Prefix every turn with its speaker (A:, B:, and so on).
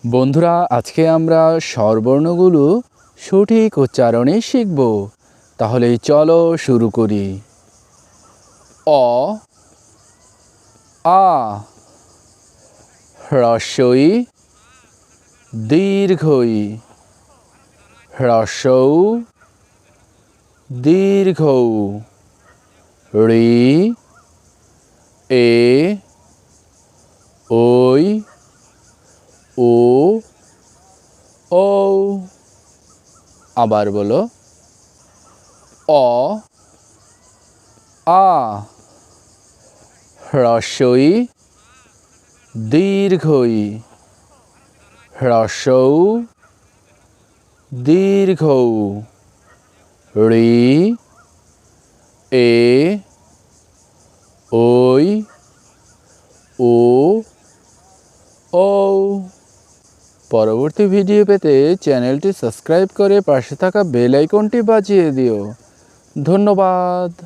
A: বন্ধুরা, আজকে আমরা স্বরবর্ণগুলো সঠিক উচ্চারণে শিখব। তাহলে চলো শুরু করি। অ, আ, হ্রস্ব ই, দীর্ঘ ই, হ্রস্ব উ, দীর্ঘ উ, ঋ, এ, ওই, ও, ও। আবার বলো। অ, আ, হ্রস্ব ই, দীর্ঘ ই, হ্রস্ব উ, দীর্ঘ উ, ঋ, এ, ওই, ও, ও। পরবর্তী ভিডিও পেতে চ্যানেলটি সাবস্ক্রাইব করে পাশে থাকা বেল আইকনটি বাজিয়ে দিও। ধন্যবাদ।